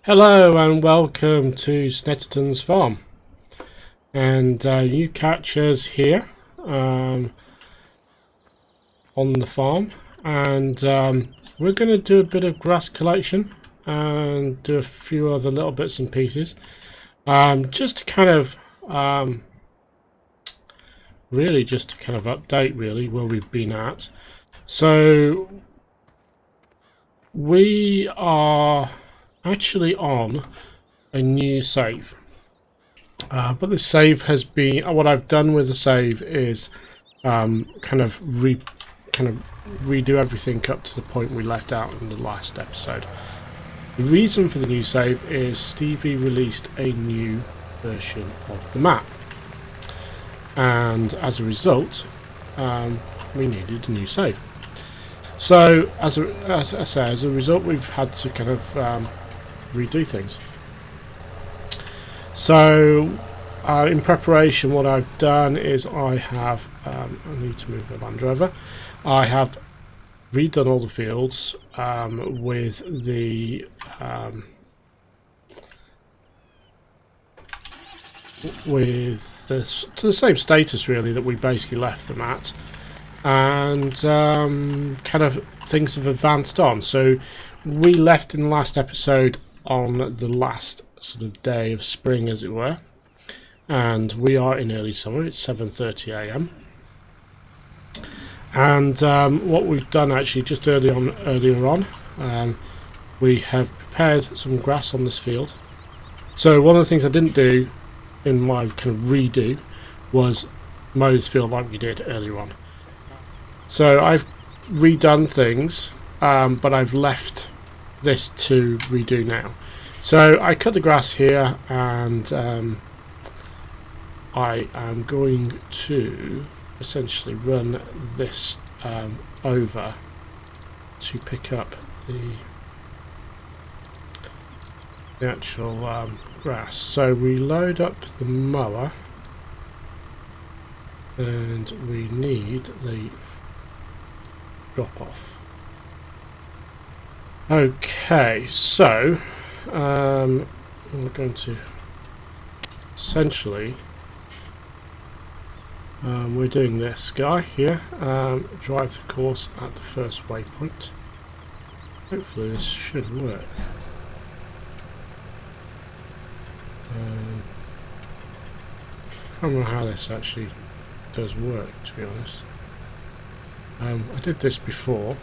Hello and welcome to Snettertons farm, and you catch us here on the farm, and we're going to do a bit of grass collection and do a few other little bits and pieces, just to kind of really just to kind of update really where we've been at. So we are actually on a new save. But the save has been, what I've done with the save is kind of redo everything up to the point we left out in the last episode. The reason for the new save is Stevie released a new version of the map, and as a result we needed a new save. So as a result we've had to kind of redo things. So in preparation, what I've done is I have I need to move the Land Rover. I have redone all the fields with the to the same status really that we basically left them at, and kind of things have advanced on. So we left in the last episode on the last sort of day of spring, as it were, and we are in early summer. It's 7:30 a.m. and what we've done actually just earlier on, we have prepared some grass on this field. So one of the things I didn't do in my kind of redo was mow this field like we did earlier on. So I've redone things, but I've left this to redo now. So I cut the grass here, and I am going to essentially run this over to pick up the actual grass. So we load up the mower, and we need the drop off. Okay, so we're going to essentially we're doing this guy here, drive the course at the first waypoint. Hopefully this should work. I can't remember how this actually does work, to be honest. I did this before.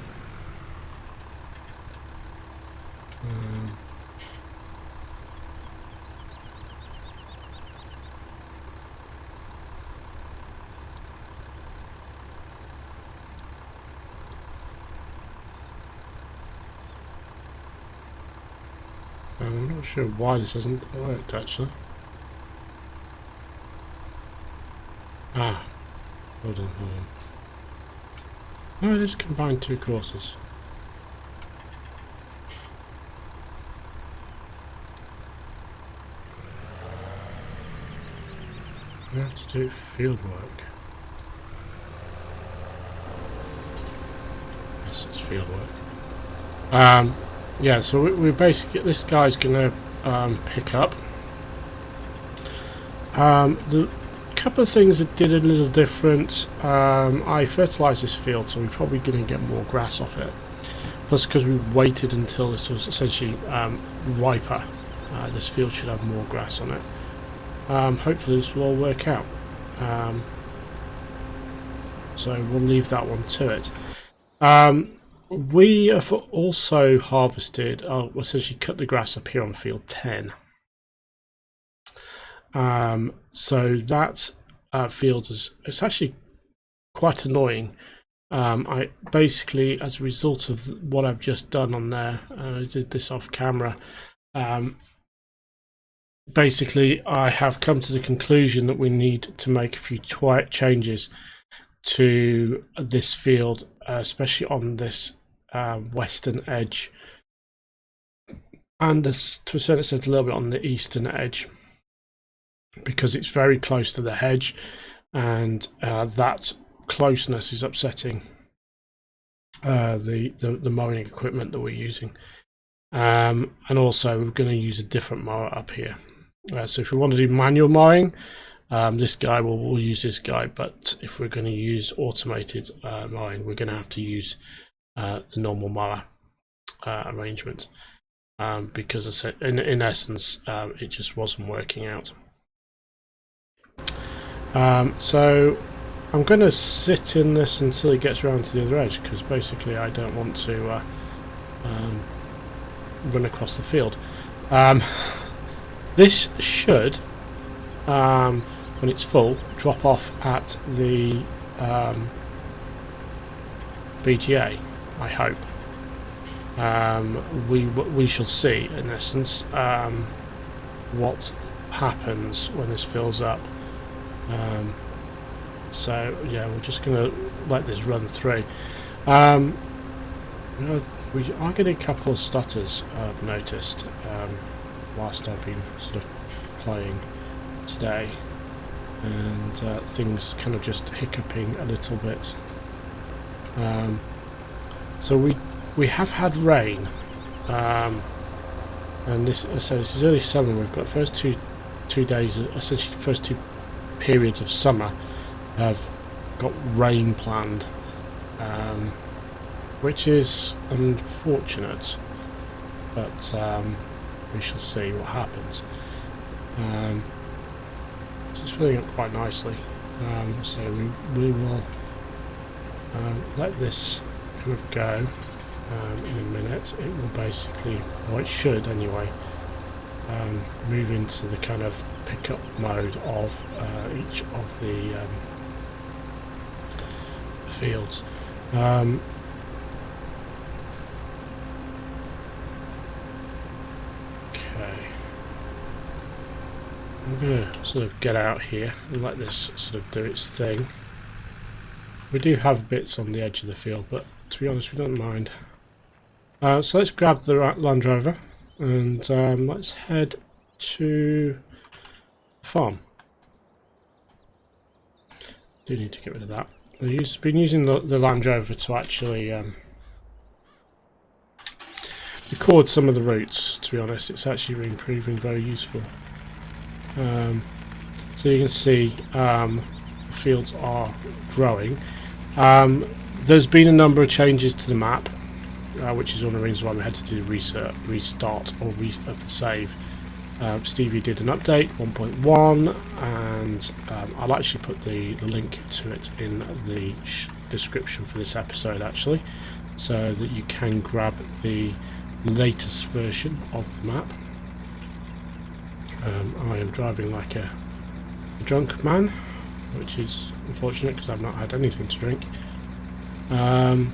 I'm not sure why this hasn't worked actually. Hold on. No, it is combined two courses. We have to do field work. Yes, it's field work. Yeah, so we basically, this guy's gonna pick up. The couple of things that did a little different. I fertilised this field, so we're probably gonna get more grass off it. Plus, because we waited until this was essentially riper, this field should have more grass on it. Hopefully this will all work out. So we'll leave that one to it. We have also harvested, essentially cut the grass up here on field 10. So that field it's actually quite annoying. I basically, as a result of what I've just done on there, I did this off camera. Basically, I have come to the conclusion that we need to make a few changes to this field, especially on this western edge, and this, to a certain extent, a little bit on the eastern edge, because it's very close to the hedge, and that closeness is upsetting the mowing equipment that we're using. and also we're going to use a different mower up here. So if we want to do manual mowing, this guy we'll use this guy, but if we're going to use automated mowing, we're going to have to use the normal mower arrangement, because in essence it just wasn't working out. So I'm going to sit in this until it gets around to the other edge, because basically I don't want to run across the field. This should, when it's full, drop off at the BGA, I hope. We shall see, in essence, what happens when this fills up. So yeah, we're just going to let this run through. We are getting a couple of stutters, I've noticed, whilst I've been sort of playing today, and things kind of just hiccuping a little bit. So we have had rain, and this is early summer. We've got the first two days, essentially the first two periods of summer have got rain planned, which is unfortunate, but we shall see what happens. It's filling up quite nicely, so we will let this kind of go in a minute. It will basically, or it should anyway, move into the kind of pickup mode of each of the fields. I'm going to sort of get out here and let this sort of do its thing. We do have bits on the edge of the field, but to be honest we don't mind. So let's grab the Land Rover and let's head to the farm. Do need to get rid of that. I've been using the Land Rover to actually record some of the routes. To be honest, it's actually been proving very useful. So you can see the fields are growing. There's been a number of changes to the map, which is one of the reasons why we had to do restart of the save. Stevie did an update 1.1, and I'll actually put the link to it in the description for this episode, actually, so that you can grab the latest version of the map. I am driving like a drunk man, which is unfortunate because I've not had anything to drink. One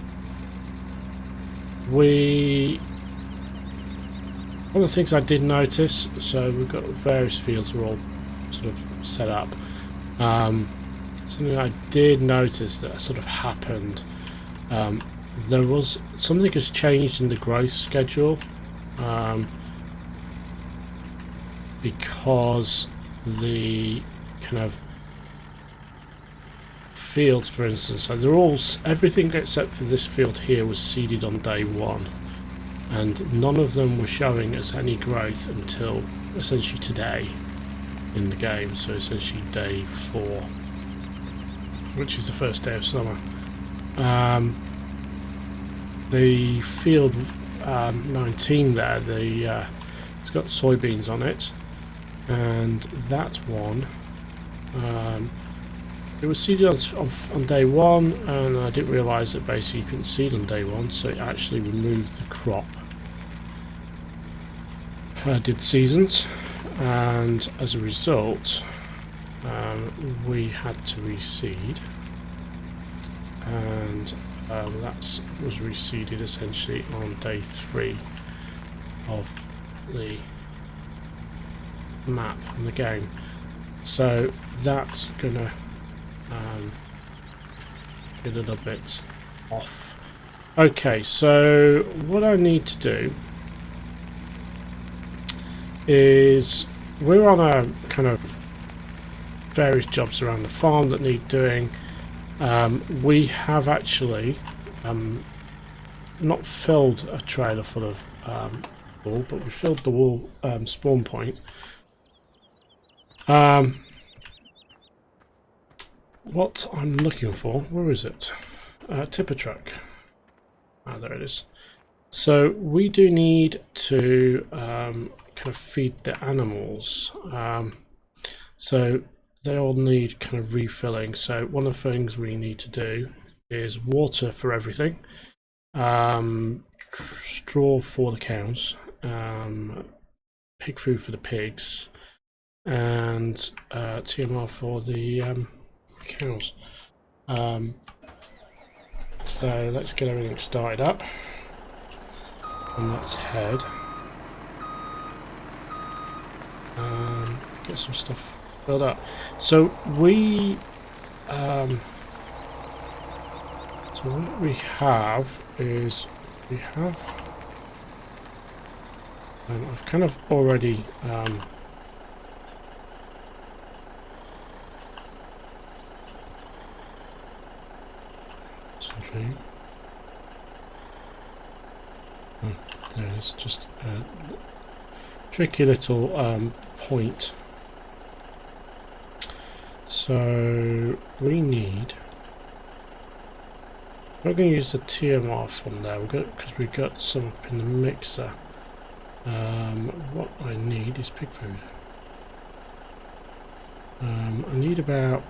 of the things I did notice, so we've got various fields are all sort of set up. Something I did notice that sort of happened, there was something has changed in the growth schedule, because the kind of fields, for instance, so they're all, everything except for this field here was seeded on day one, and none of them were showing us any growth until essentially today in the game, so essentially day 4, which is the first day of summer. The field 19 there, it's got soybeans on it, and that one it was seeded on day 1, and I didn't realise that basically you couldn't seed on day 1, so it actually removed the crop. Did seasons, and as a result we had to reseed, and that was reseeded essentially on day 3 of the map in the game, so that's gonna be a little bit off. Okay, so what I need to do is, we're on a kind of various jobs around the farm that need doing. We have actually not filled a trailer full of wall, but we filled the wall spawn point. What I'm looking for, where is it? Tipper truck. Ah, there it is. So we do need to kind of feed the animals. So they all need kind of refilling. So one of the things we need to do is water for everything, straw for the cows, pig food for the pigs, and TMR for the cows. So let's get everything started up, and let's head get some stuff filled up. So we so what we have is I've kind of already there it is, just a tricky little point. So we need, we're going to use the TMR from there because we've got some up in the mixer. What I need is pig food. I need about,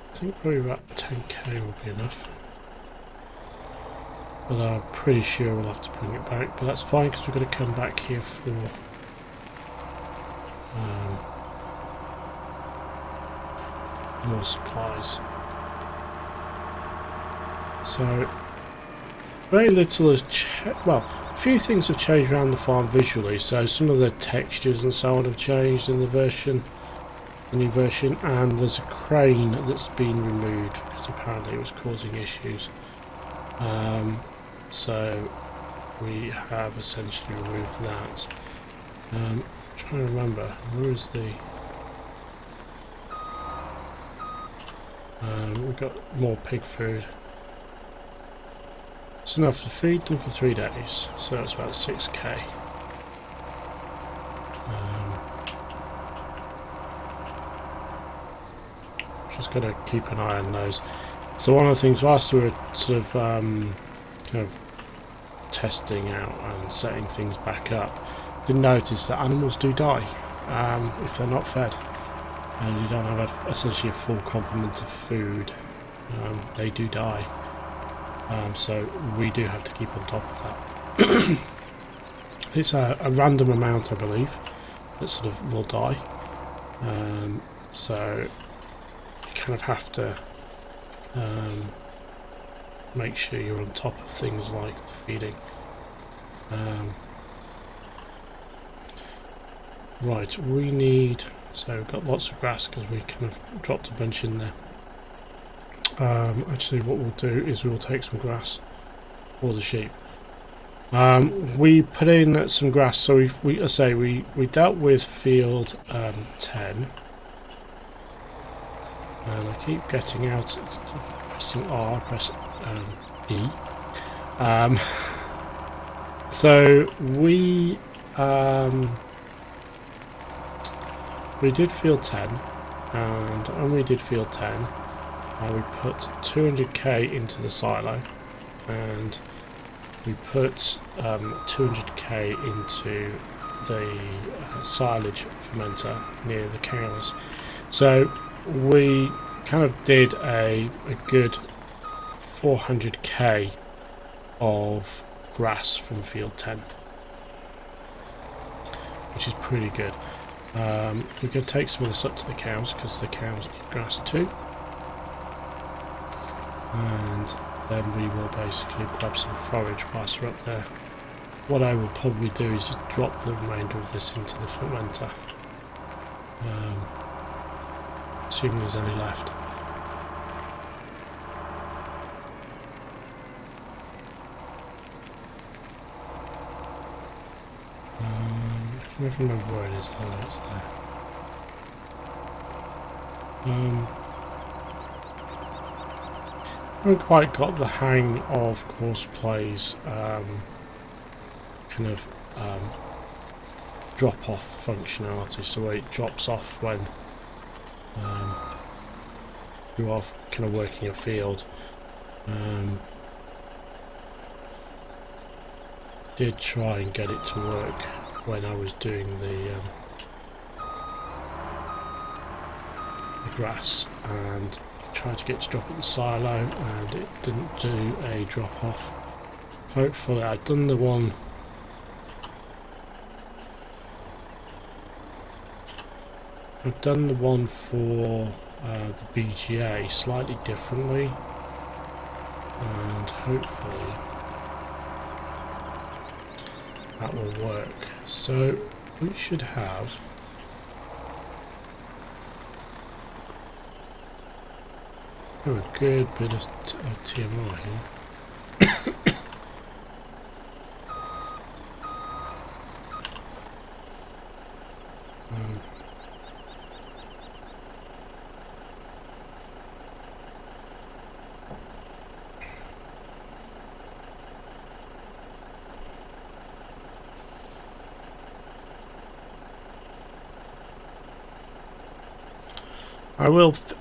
I think probably about 10k will be enough. But I'm pretty sure we'll have to bring it back, but that's fine because we're going to come back here for more supplies. So very little has well, a few things have changed around the farm visually. So some of the textures and so on have changed in the new version, and there's a crane that's been removed because apparently it was causing issues. So we have essentially removed that. I'm trying to remember, where is the... we've got more pig food. It's enough to feed them for 3 days, so it's about 6k. Just got to keep an eye on those. So one of the things, whilst we were sort of kind of testing out and setting things back up, did notice that animals do die if they're not fed, and you don't have essentially a full complement of food. They do die, so we do have to keep on top of that. It's a random amount, I believe, that sort of will die, so you kind of have to make sure you're on top of things like the feeding. Right, we need, so we've got lots of grass because we kind of dropped a bunch in there. Actually what we'll do is we will take some grass for the sheep. We put in some grass, so we dealt with field 10, and I keep getting out, pressing R, press E. So we did field 10, and when we did field 10, we put 200k into the silo, and we put 200k into the silage fermenter near the cows. So we kind of did a good 400k of grass from field 10, which is pretty good. We're going to take some of this up to the cows because the cows need grass too, and then we will basically grab some forage whilst we're up there. What I will probably do is just drop the remainder of this into the fermenter, assuming there's any left. I can't remember where it is. Oh, it's there. I haven't quite got the hang of course plays kind of drop-off functionality, so where it drops off when you are kind of working a field. Did try and get it to work when I was doing the grass, and tried to get to drop at the silo and it didn't do a drop off. Hopefully I've done the one for the BGA slightly differently, and hopefully that will work. So we should have a good bit of TMR here.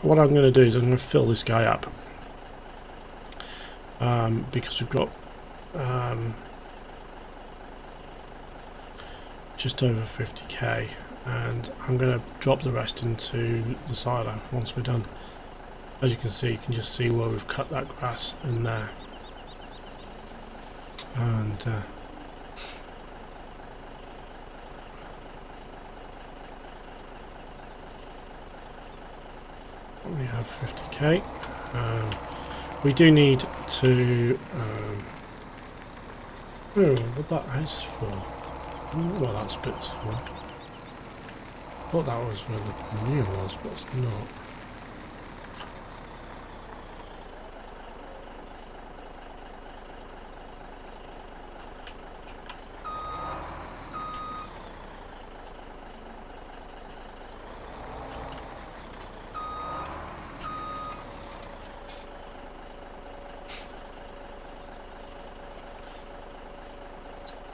What I'm going to do is I'm going to fill this guy up, because we've got just over 50k, and I'm going to drop the rest into the silo once we're done. As you can see, you can just see where we've cut that grass in there, and we have 50k. We do need to oh, what that is for? Well, that's bits for. I thought that was where the manure was, but it's not.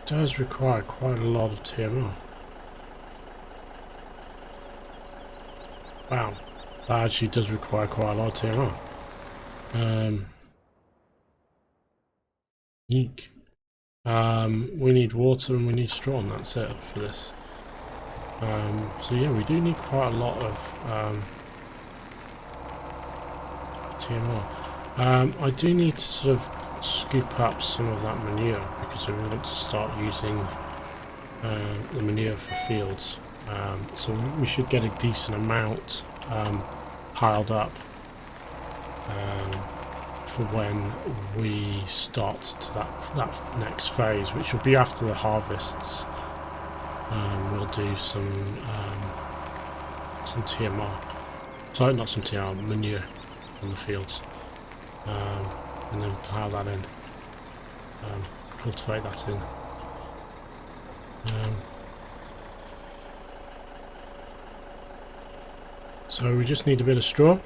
Does require quite a lot of TMR. Wow, that actually does require quite a lot of TMR. Eek. We need water and we need straw, and that's it for this. So yeah, we do need quite a lot of TMR. I do need to sort of scoop up some of that manure, because we want to start using the manure for fields, so we should get a decent amount piled up for when we start to that next phase, which will be after the harvests. We'll do some TMR, sorry, not some TMR, manure on the fields. And then plough that in, cultivate that in. So we just need a bit of straw.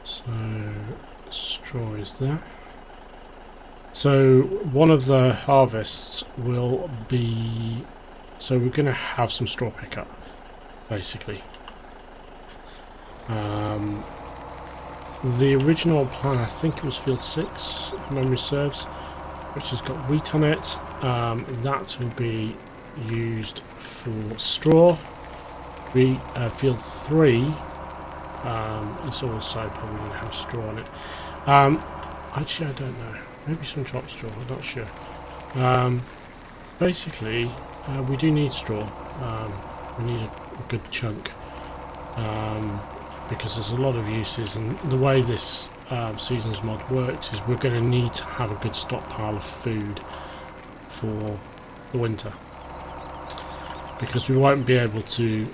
So straw is there. So one of the harvests will be, so we're going to have some straw pickup, basically. The original plan, I think it was field 6, if memory serves, which has got wheat on it. That will be used for straw. Field 3 is also probably going to have straw on it. Actually, I don't know. Maybe some chopped straw, I'm not sure. Basically, we do need straw. We need a good chunk, because there's a lot of uses, and the way this seasons mod works is we're going to need to have a good stockpile of food for the winter, because we won't be able to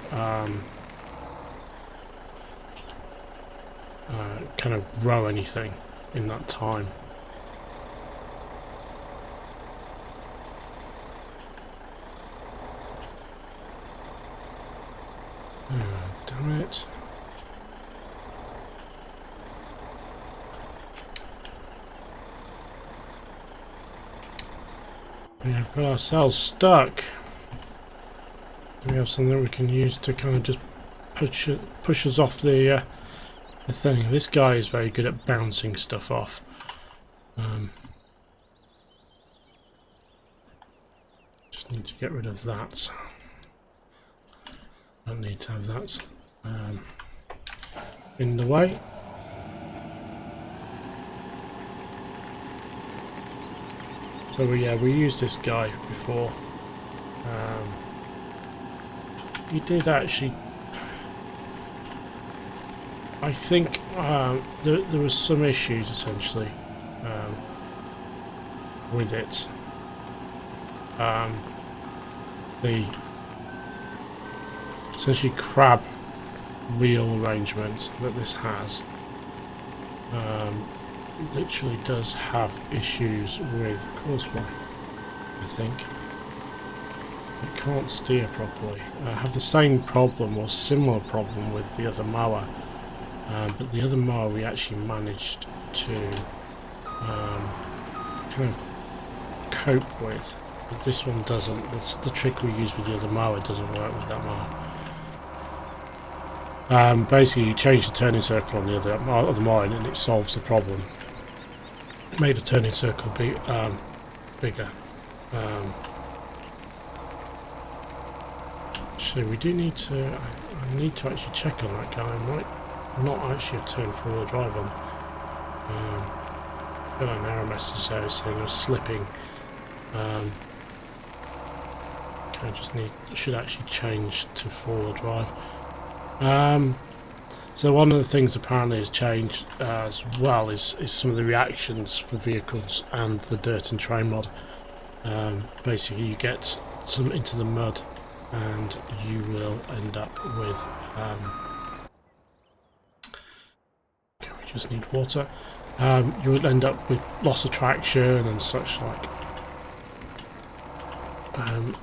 kind of grow anything in that time. Damn it. We have got ourselves stuck. We have something we can use to kind of just push us off the thing. This guy is very good at bouncing stuff off. Just need to get rid of that. Don't need to have that in the way. So we used this guy before. He did actually. I think there was some issues essentially with it. The essentially crab wheel arrangement that this has literally does have issues with crossbar. I think it can't steer properly. I have the same problem or similar problem with the other mower, but the other mower we actually managed to kind of cope with. But this one doesn't. That's the trick we use with the other mower. Doesn't work with that mower. Basically, you change the turning circle on the other mower and it solves the problem. Made a turning circle bigger. Actually, we do need to. I need to actually check on that guy. I might not actually have turned forward drive on. Got an error message there saying I was slipping. I just should actually change to four-wheel drive. So one of the things apparently has changed as well is some of the reactions for vehicles and the dirt and terrain mod. Basically, you get some into the mud, and you will end up with. Okay, we just need water. You would end up with loss of traction and such like. And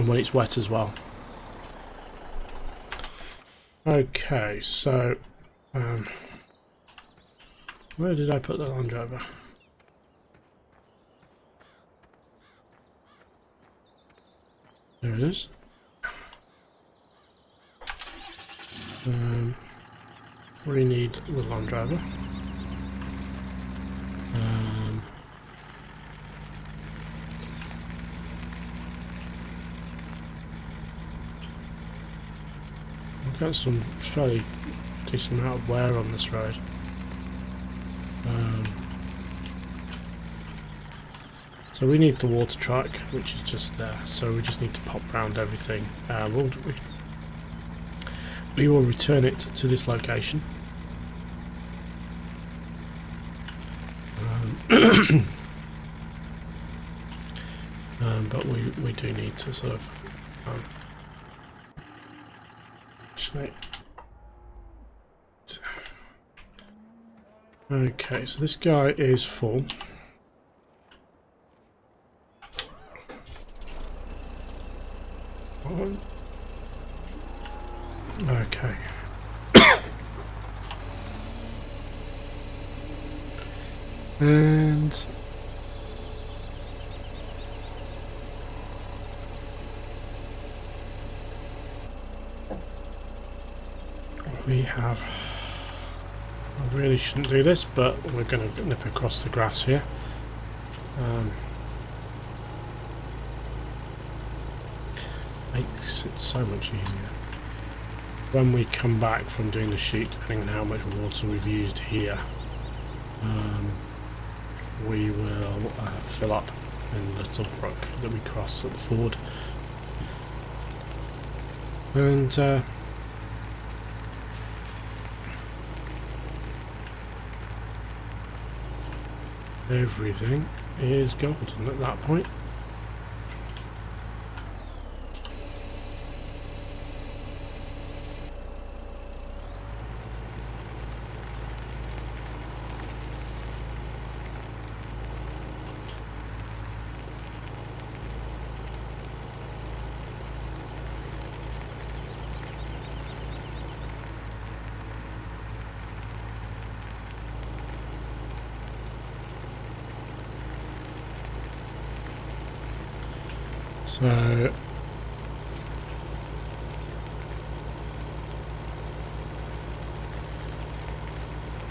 when it's wet as well. Okay, so where did I put the Land Rover? There it is. We need the Land Rover. I've got some fairly decent amount of wear on this road. So we need the water track, which is just there. So we just need to pop round everything. We will return it to this location. But we do need to sort of okay, so this guy is full. Okay. And we have. I really shouldn't do this, but we're going to nip across the grass here. Makes it so much easier. When we come back from doing the shoot, depending on how much water we've used here, we will fill up in the little brook that we cross at the ford. And everything is golden at that point. So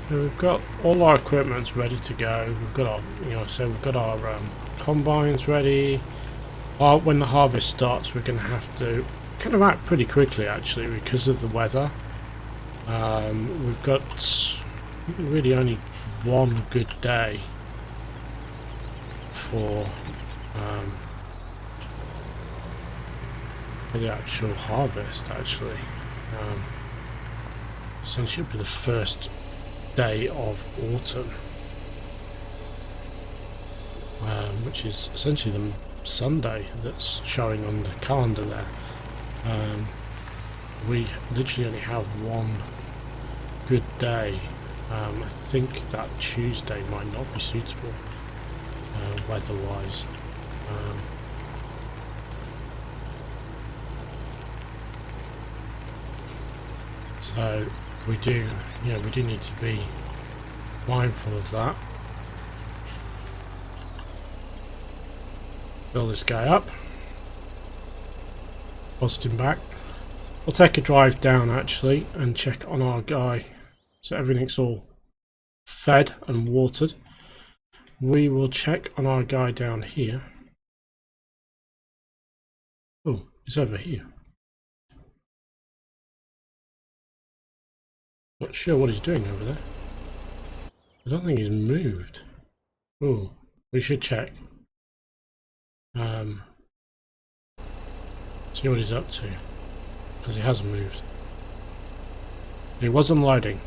we've got all our equipment ready to go. We've got our, we've got our combines ready. When the harvest starts, we're going to have to kind of act pretty quickly, actually, because of the weather. We've got really only one good day for the actual harvest, actually. Essentially, it'll be the first day of autumn, which is essentially the Sunday that's showing on the calendar there. We literally only have one good day. I think that Tuesday might not be suitable weather-wise. So we do need to be mindful of that. Fill this guy up. Post him back. We'll take a drive down actually and check on our guy. So everything's all fed and watered. We will check on our guy down here. Oh, he's over here. Not sure what he's doing over there. I don't think he's moved. Oh, we should check. See what he's up to, because he hasn't moved. He was unloading.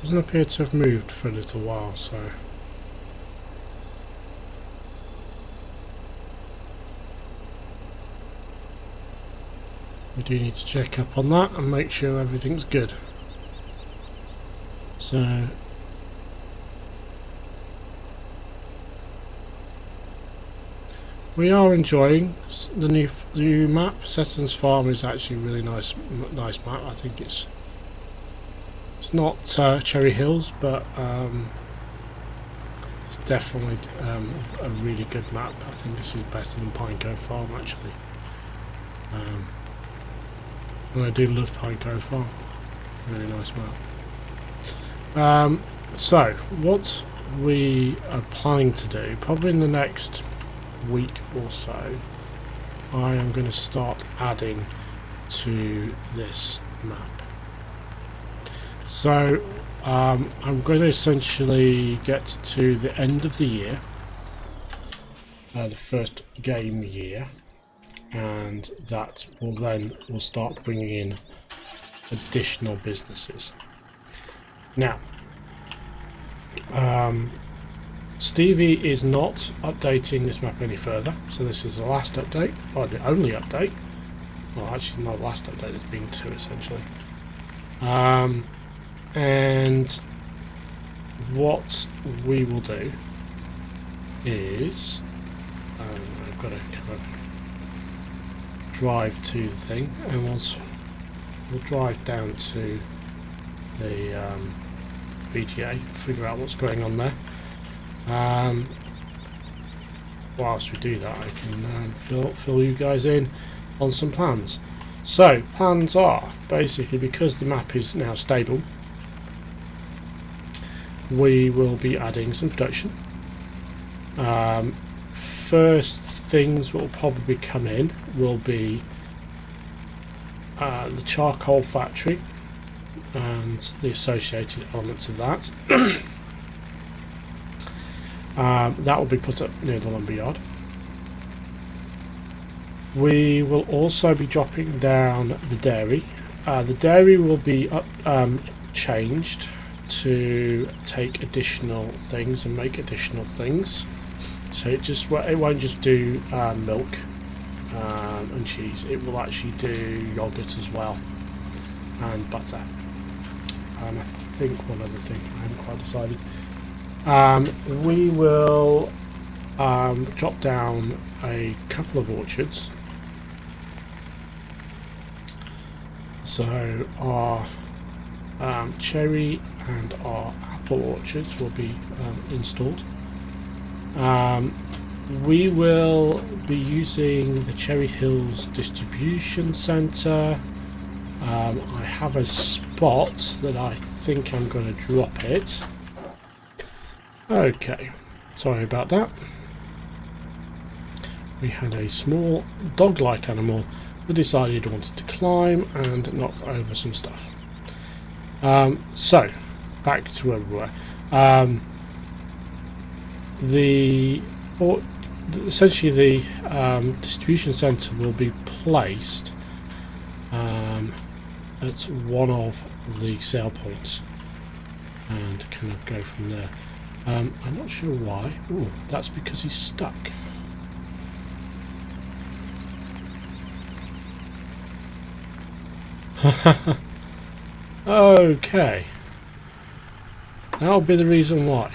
Doesn't appear to have moved for a little while, so we do need to check up on that and make sure everything's good. So we are enjoying the new map. Snettertons Farm is actually a really nice map. I think it's not Cherry Hills, but it's definitely a really good map. I think this is better than Pine Cove Farm actually. And I do love Pine Cove Farm. Really nice map. So what we are planning to do, probably in the next week or so, I am going to start adding to this map. So I'm going to essentially get to the end of the year, the first game year, and that will start bringing in additional businesses. Now, Stevie is not updating this map any further, so this is the last update, or the only update. Well, actually not the last update, there's been two essentially. And what we will do is I've got to kind of drive to the thing, and we'll drive down to the BGA, figure out what's going on there. Whilst we do that, I can fill you guys in on some plans. So plans are basically, because the map is now stable, we will be adding some production. First things will probably come in will be the charcoal factory and the associated elements of that. That will be put up near the lumberyard. We will also be dropping down the dairy. The dairy will be changed to take additional things and make additional things. So it won't just do milk and cheese. It will actually do yogurt as well, and butter. And I think one other thing I haven't quite decided. We will drop down a couple of orchards So our cherry and our apple orchards will be installed. We will be using the Cherry Hills distribution centre. I have a spot that I think I'm going to drop it. Okay, sorry about that. We had a small dog-like animal that decided it wanted to climb and knock over some stuff. So, back to where we were. Essentially the distribution centre will be placed at one of the sale points and kind of go from there. I'm not sure why. Ooh, that's because he's stuck. Okay, that'll be the reason why.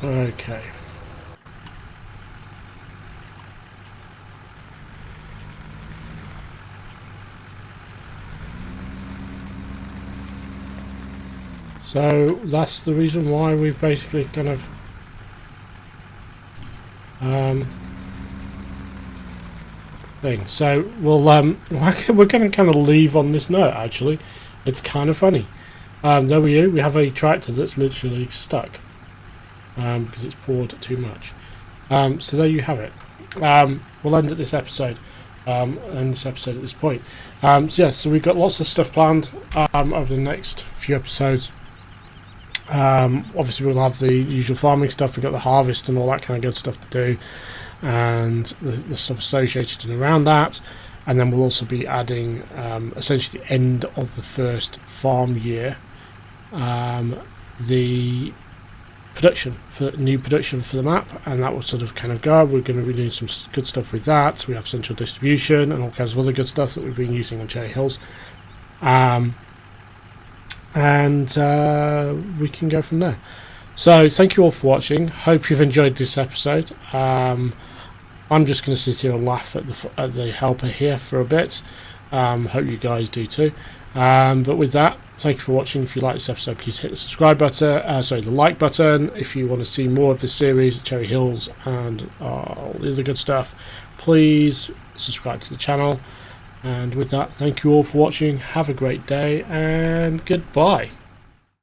Okay. So that's the reason why we've basically kind of thing. So we're going to kind of leave on this note. Actually, it's kind of funny. There we go. We have a tractor that's literally stuck because it's poured too much. So there you have it. We'll end at this episode. End this episode at this point. So yes, so we've got lots of stuff planned over the next few episodes. Obviously we'll have the usual farming stuff. We've got the harvest and all that kind of good stuff to do, and the stuff associated and around that. And then we'll also be adding essentially the end of the first farm year, the new production for the map, and that will sort of kind of go. We're going to be doing some good stuff with that. We have central distribution and all kinds of other good stuff that we've been using on Cherry Hills, and we can go from there. So thank you all for watching. Hope you've enjoyed this episode. I'm just going to sit here and laugh at the helper here for a bit. Hope you guys do too. But with that, thank you for watching. If you like this episode, please hit the subscribe button, the like button. If you want to see more of this series, Cherry Hills and all the other good stuff, please subscribe to the channel. And with that, thank you all for watching. Have a great day and goodbye.